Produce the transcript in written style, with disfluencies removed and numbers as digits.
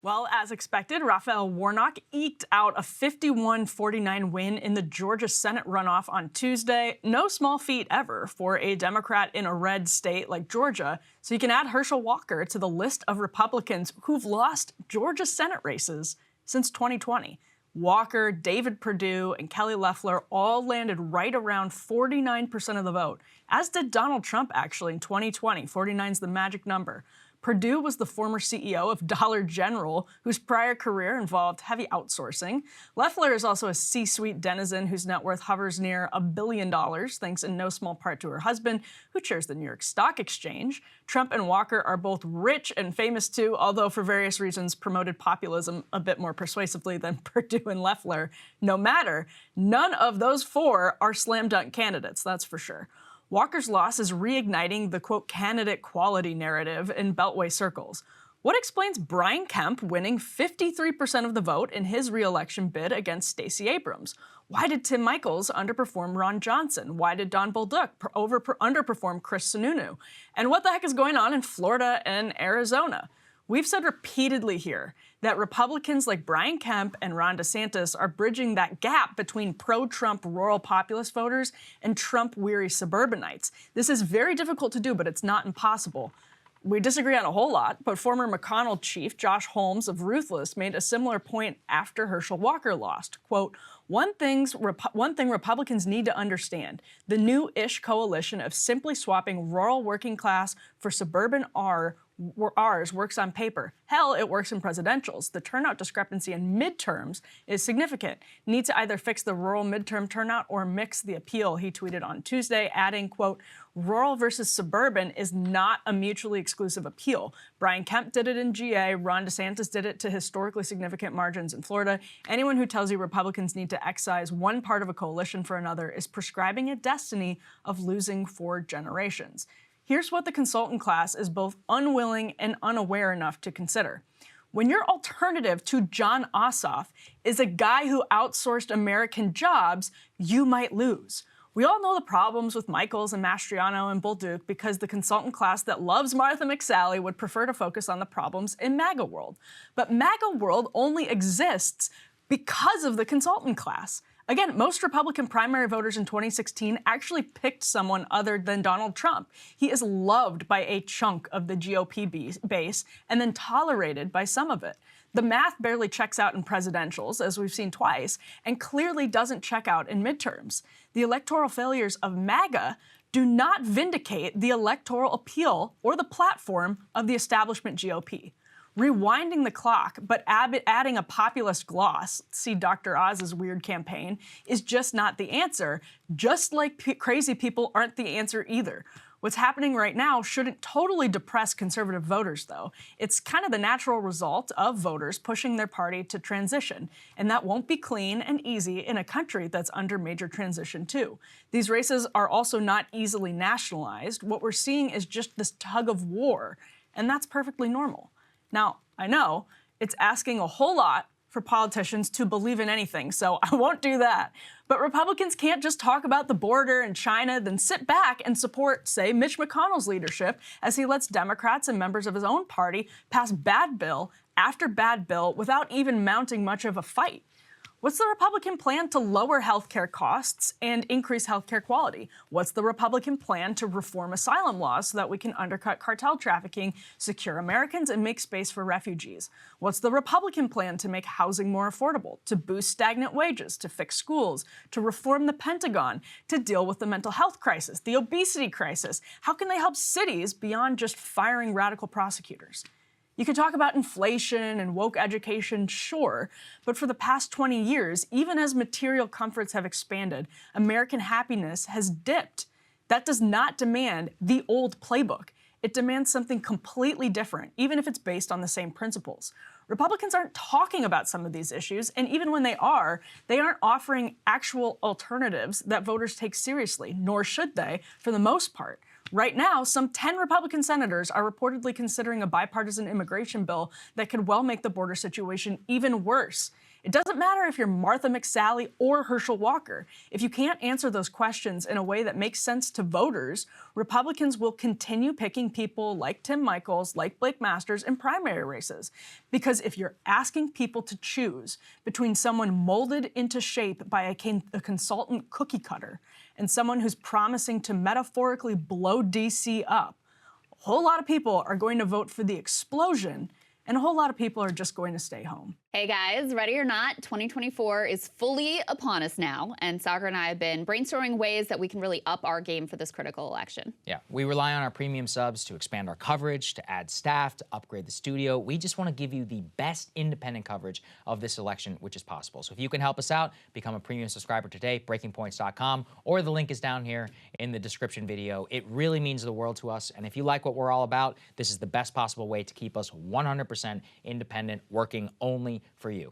Well, as expected, Raphael Warnock eked out a 51-49 win in the Georgia Senate runoff on Tuesday. No small feat ever for a Democrat in a red state like Georgia. So you can add Herschel Walker to the list of Republicans who've lost Georgia Senate races since 2020. Walker, David Perdue, and Kelly Loeffler all landed right around 49% of the vote, as did Donald Trump actually in 2020. 49 is the magic number. Perdue was the former CEO of Dollar General, whose prior career involved heavy outsourcing. Loeffler is also a C-suite denizen whose net worth hovers near $1 billion, thanks in no small part to her husband, who chairs the New York Stock Exchange. Trump and Walker are both rich and famous too, although for various reasons promoted populism a bit more persuasively than Perdue and Loeffler. No matter, none of those four are slam dunk candidates, that's for sure. Walker's loss is reigniting the, quote, candidate quality narrative in Beltway circles. What explains Brian Kemp winning 53% of the vote in his re-election bid against Stacey Abrams? Why did Tim Michels underperform Ron Johnson? Why did Don Bolduc underperform Chris Sununu? And what the heck is going on in Florida and Arizona? We've said repeatedly here that Republicans like Brian Kemp and Ron DeSantis are bridging that gap between pro-Trump rural populist voters and Trump-weary suburbanites. This is very difficult to do, but it's not impossible. We disagree on a whole lot, but former McConnell chief Josh Holmes of Ruthless made a similar point after Herschel Walker lost. Quote, one thing Republicans need to understand, the new-ish coalition of simply swapping rural working class for suburban ours works on paper. Hell, it works in presidentials. The turnout discrepancy in midterms is significant. Need to either fix the rural midterm turnout or mix the appeal, he tweeted on Tuesday, adding, quote, rural versus suburban is not a mutually exclusive appeal. Brian Kemp did it in GA. Ron DeSantis did it to historically significant margins in Florida. Anyone who tells you Republicans need to excise one part of a coalition for another is prescribing a destiny of losing for generations. Here's what the consultant class is both unwilling and unaware enough to consider. When your alternative to Jon Ossoff is a guy who outsourced American jobs, you might lose. We all know the problems with Michels and Mastriano and Bolduc because the consultant class that loves Martha McSally would prefer to focus on the problems in MAGA world. But MAGA world only exists because of the consultant class. Again, most Republican primary voters in 2016 actually picked someone other than Donald Trump. He is loved by a chunk of the GOP base and then tolerated by some of it. The math barely checks out in presidentials, as we've seen twice, and clearly doesn't check out in midterms. The electoral failures of MAGA do not vindicate the electoral appeal or the platform of the establishment GOP. Rewinding the clock, but adding a populist gloss, see Dr. Oz's weird campaign, is just not the answer, just like crazy people aren't the answer either. What's happening right now shouldn't totally depress conservative voters, though. It's kind of the natural result of voters pushing their party to transition, and that won't be clean and easy in a country that's under major transition, too. These races are also not easily nationalized. What we're seeing is just this tug of war, and that's perfectly normal. Now, I know it's asking a whole lot for politicians to believe in anything, so I won't do that. But Republicans can't just talk about the border and China, then sit back and support, say, Mitch McConnell's leadership as he lets Democrats and members of his own party pass bad bill after bad bill without even mounting much of a fight. What's the Republican plan to lower healthcare costs and increase healthcare quality? What's the Republican plan to reform asylum laws so that we can undercut cartel trafficking, secure Americans, and make space for refugees? What's the Republican plan to make housing more affordable, to boost stagnant wages, to fix schools, to reform the Pentagon, to deal with the mental health crisis, the obesity crisis? How can they help cities beyond just firing radical prosecutors? You can talk about inflation and woke education, sure, but for the past 20 years, even as material comforts have expanded, American happiness has dipped. That does not demand the old playbook. It demands something completely different, even if it's based on the same principles. Republicans aren't talking about some of these issues, and even when they aren't offering actual alternatives that voters take seriously, nor should they, for the most part. Right now, some 10 Republican senators are reportedly considering a bipartisan immigration bill that could well make the border situation even worse. It doesn't matter if you're Martha McSally or Herschel Walker. If you can't answer those questions in a way that makes sense to voters, Republicans will continue picking people like Tim Michels, like Blake Masters in primary races. Because if you're asking people to choose between someone molded into shape by a consultant cookie cutter and someone who's promising to metaphorically blow DC up, a whole lot of people are going to vote for the explosion, and a whole lot of people are just going to stay home. Hey guys, ready or not, 2024 is fully upon us now, and Sagar and I have been brainstorming ways that we can really up our game for this critical election. Yeah, we rely on our premium subs to expand our coverage, to add staff, to upgrade the studio. We just want to give you the best independent coverage of this election, which is possible. So if you can help us out, become a premium subscriber today, breakingpoints.com, or the link is down here in the description video. It really means the world to us, and if you like what we're all about, this is the best possible way to keep us 100% independent, working only for you.